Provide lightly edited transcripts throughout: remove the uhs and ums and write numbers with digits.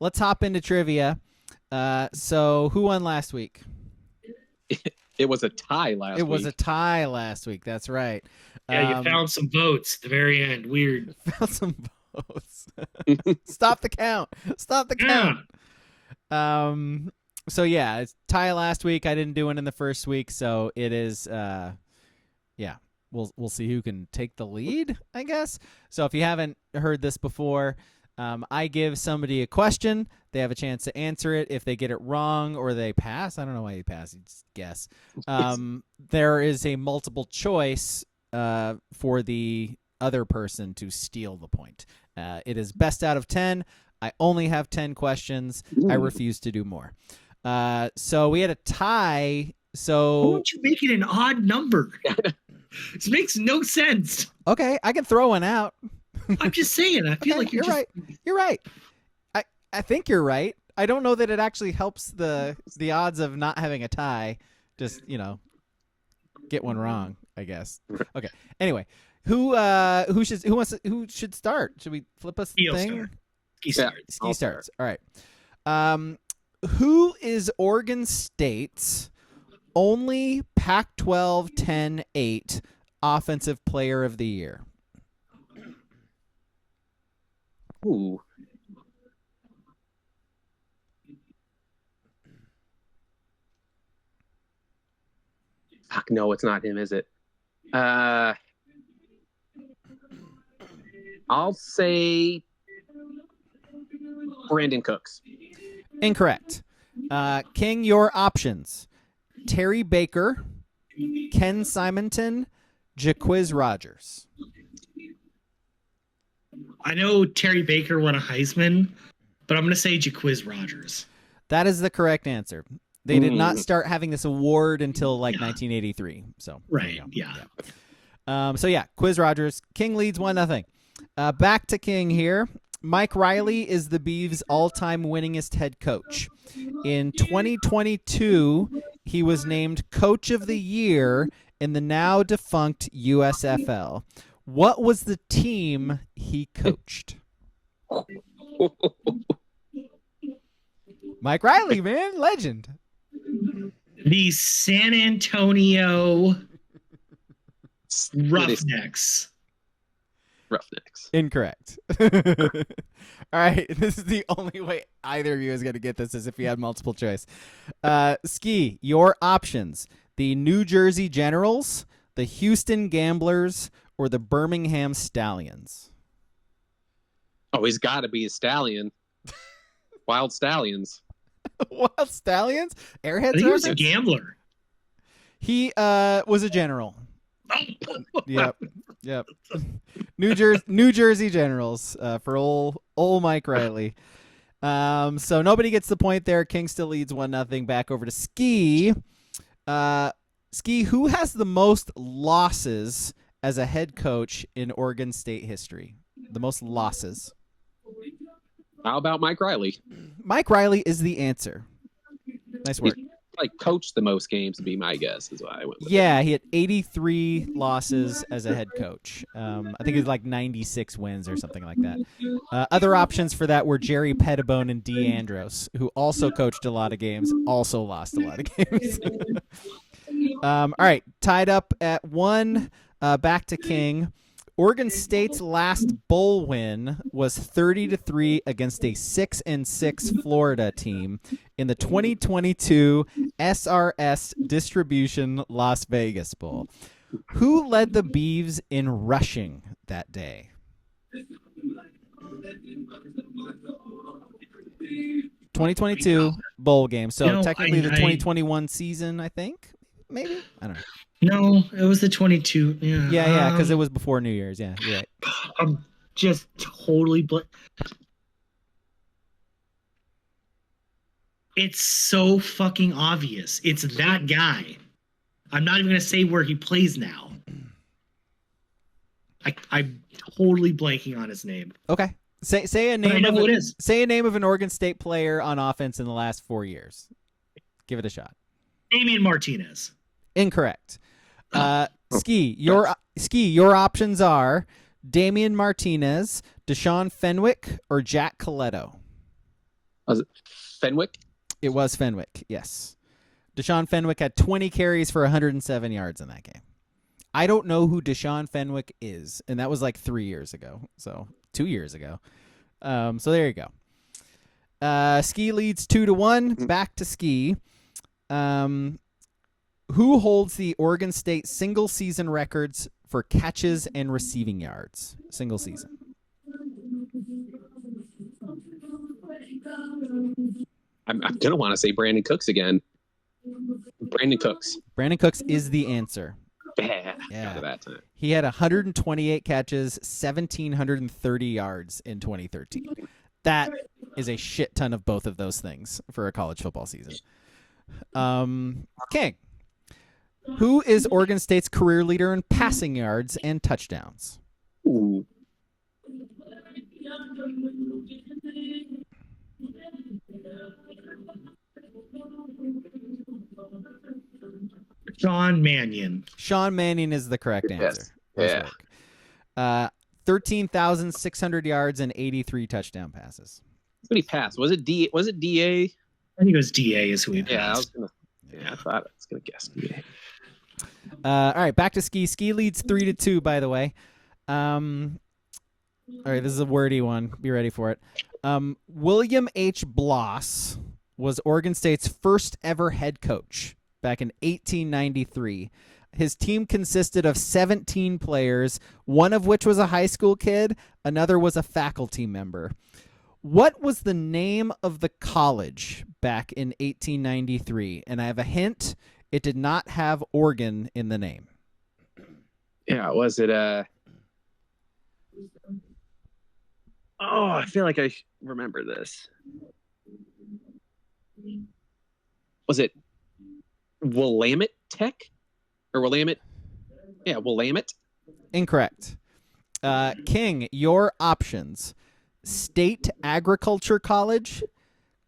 let's hop into trivia. So who won last week? It was a tie last week. It was a tie last week. That's right. Yeah, you found some votes at the very end. Weird. Found some votes. Stop the count. Stop the count. So yeah, it's tie last week. I didn't do it in the first week, so it is. Yeah, we'll see who can take the lead, I guess. So if you haven't heard this before, I give somebody a question. They have a chance to answer it. If they get it wrong or they pass, I don't know why you pass. You just guess. There is a multiple choice for the other person to steal the point. It is best out of 10. I only have 10 questions. I refuse to do more. So we had a tie. So why don't you make it an odd number? This makes no sense. Okay, I can throw one out. I'm just saying. I feel like you're right. You're right. I think you're right. I don't know that it actually helps the odds of not having a tie. Just get one wrong, I guess. Okay. Anyway, who should start? Should we flip a thing? Ski starts. All right. Who is Oregon State's only Pac-12 10-8 Offensive Player of the Year? Ooh. Fuck, no, it's not him, is it? I'll say Brandon Cooks. Incorrect. King, your options: Terry Baker, Ken Simonton, Jaquiz Rogers. I know Terry Baker won a Heisman, but I'm going to say Jaquiz Rogers. That is the correct answer. They did not start having this award until 1983. So right, yeah. Quiz Rogers. King leads 1-0. Back to King here. Mike Riley is the Beavs' all-time winningest head coach. In 2022, he was named Coach of the Year in the now defunct USFL. What was the team he coached? Mike Riley, man, legend. The San Antonio Roughnecks. Incorrect. All right, this is the only way either of you is going to get this is if you had multiple choice. Ski, your options: the New Jersey Generals, the Houston Gamblers, or the Birmingham Stallions. Oh, he's got to be a Stallion. Wild Stallions. Wild Stallions? Airheads? He was a gambler. He was a general. Yep. New Jersey Generals for old Mike Riley. So nobody gets the point there. King still leads 1-0. Back over to Ski. Ski, who has the most losses as a head coach in Oregon State history? The most losses. How about Mike Riley? Mike Riley is the answer. Nice work. Coached the most games, to be my guess, is what I went with. Yeah, he had 83 losses as a head coach. I think it was 96 wins or something like that. Other options for that were Jerry Pettibone and Dee Andros, who also coached a lot of games, also lost a lot of games. All right, tied up at 1. Back to King. Oregon State's last bowl win was 30-3 against a 6-6 Florida team in the 2022 SRS Distribution Las Vegas Bowl. Who led the Beavs in rushing that day? 2022 bowl game. So technically the 2021 season, I think. Maybe? I don't know. No, it was the 22. Yeah, because it was before New Year's. Yeah, you're right. I'm just totally It's so fucking obvious. It's that guy. I'm not even going to say where he plays now. I'm totally blanking on his name. Okay. Say a name. I know who it is. Say a name of an Oregon State player on offense in the last 4 years. Give it a shot. Damian Martinez. Incorrect. Ski, your options are Damian Martinez, Deshaun Fenwick, or Jack Coletto. Was it Fenwick? It was Fenwick, yes. Deshaun Fenwick had 20 carries for 107 yards in that game. I don't know who Deshaun Fenwick is, and that was like 3 years ago. So 2 years ago. So there you go. Ski leads 2-1. Back to ski. Who holds the Oregon State single season records for catches and receiving yards? Single season. I'm going to want to say Brandon Cooks again. Brandon Cooks. Brandon Cooks is the answer. Yeah. Out of that time. He had 128 catches, 1,730 yards in 2013. That is a shit ton of both of those things for a college football season. King, who is Oregon State's career leader in passing yards and touchdowns? Ooh. Sean Mannion. Sean Mannion is the correct answer. Yes. Yeah. 13,600 yards and 83 touchdown passes. What did he pass? Was it DA? I think it was DA is who he passed. I thought I was gonna guess DA. All right, back to ski. Ski leads 3-2, by the way. All right, this is a wordy one. Be ready for it. William H. Bloss was Oregon State's first ever head coach back in 1893. His team consisted of 17 players, one of which was a high school kid, another was a faculty member. What was the name of the college back in 1893? And I have a hint. It did not have Oregon in the name. Yeah, was it I feel like I remember this. Was it Willamette Tech? Or Willamette? Yeah, Willamette. Incorrect. King, your options. State Agriculture College,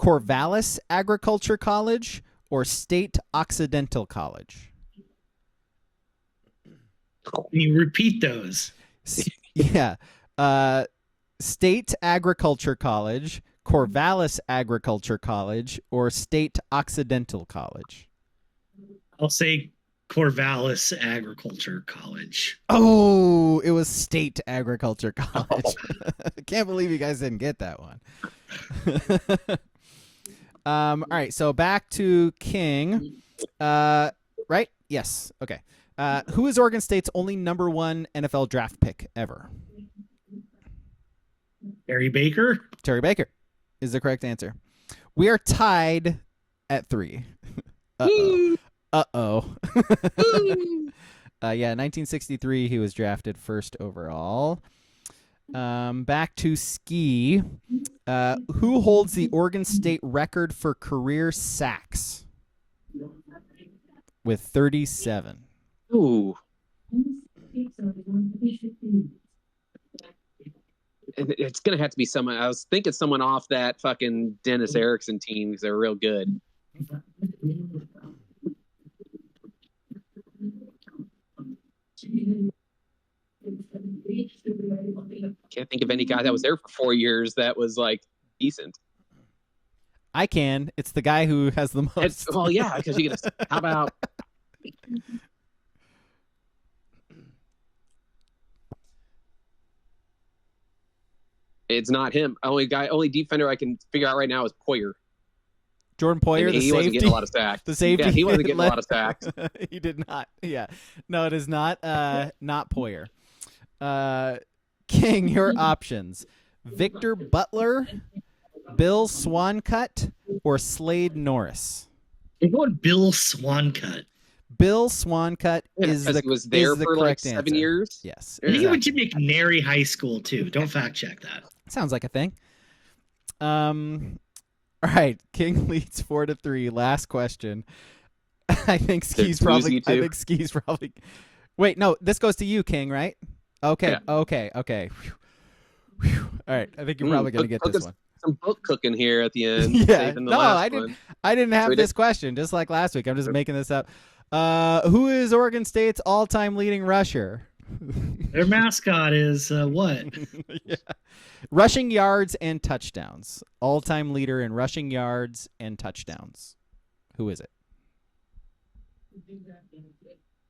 Corvallis Agriculture College, or State Occidental College? Can you repeat those? Yeah. State Agriculture College, Corvallis Agriculture College, or State Occidental College? I'll say Corvallis Agriculture College. Oh, it was State Agriculture College. I can't believe you guys didn't get that one. All right, so back to King. Right? Yes. Okay. Who is Oregon State's only number one NFL draft pick ever? Terry Baker? Terry Baker is the correct answer. We are tied at 3. Uh-oh. Uh-oh. Yeah, 1963, he was drafted first overall. Back to ski. Who holds the Oregon State record for career sacks? With 37. Ooh. It's going to have to be someone. I was thinking someone off that fucking Dennis Erickson team because they're real good. Can't think of any guy that was there for 4 years that was like decent. I can. It's the guy who has the most. Well, yeah, because you get. How about? It's not him. Only defender I can figure out right now is Poyer. Jordan Poyer, the safety. He wasn't getting a lot of sacks. The safety. Yeah, he wasn't getting a lot of sacks. He did not. Yeah. No, it is not not Poyer. King, your options. Victor Butler, Bill Swancutt, or Slade Norris? I'm going Bill Swancutt. Bill Swancutt is he was there for like 7 years. Yes. I think he went to McNary High School too. Don't fact check that. Sounds like a thing. All right, King leads 4-3. Last question. I think Ski's probably. Wait, no, this goes to you, King, right? Okay, yeah. Okay. Whew. All right, I think you're probably gonna get this one. Some book cooking here at the end. Yeah, no, I didn't have this question. Just like last week, I'm just making this up. Who is Oregon State's all-time leading rusher? Their mascot is what? Yeah. Rushing yards and touchdowns. All-time leader in rushing yards and touchdowns. Who is it?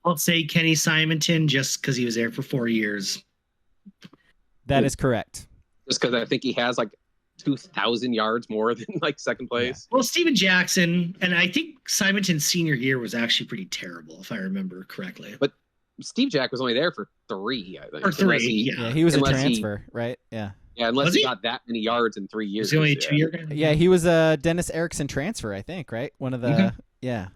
I'll say Kenny Simonton just because he was there for 4 years. That is correct. Just because I think he has like 2,000 yards more than like second place. Well, Steven Jackson, and I think Simonton's senior year was actually pretty terrible, if I remember correctly. But Steve Jack was only there for 3, I think. Or 3, Yeah, he was a Unless transfer, right? Yeah. Yeah, unless Was he he? got that many yards in 3 years. Was he only a 2-year guy? Yeah, he was a Dennis Erickson transfer, I think, right? One of the yeah.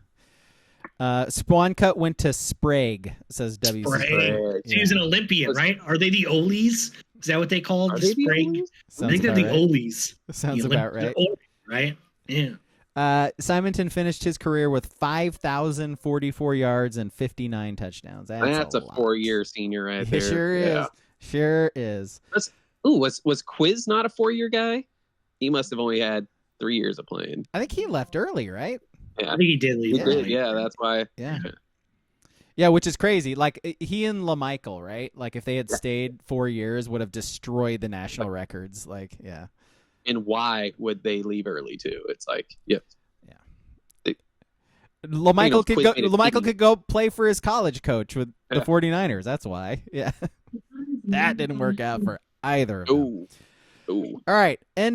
Swancut went to Sprague, says WC. Sprague. He was an Olympian, right? Are they the Olies? Is that what they call the Sprague? I think they're the Olies. Sounds about right. Right? Yeah. Simonton finished his career with 5,044 yards and 59 touchdowns. That's a lot. 4-year senior right there. It sure is. Sure is. Was Quiz not a 4-year guy? He must have only had 3 years of playing. I think he left early, right? Yeah. I think he did leave. He did, yeah, that's why. Yeah. Yeah, which is crazy. Like, he and LaMichael, right? Like, if they had stayed 4 years, would have destroyed the national records. Like, yeah. And why would they leave early, too? It's like, yeah. LaMichael could go play for his college coach with the 49ers. That's why. Yeah. That didn't work out for either of them. Ooh. All right. End of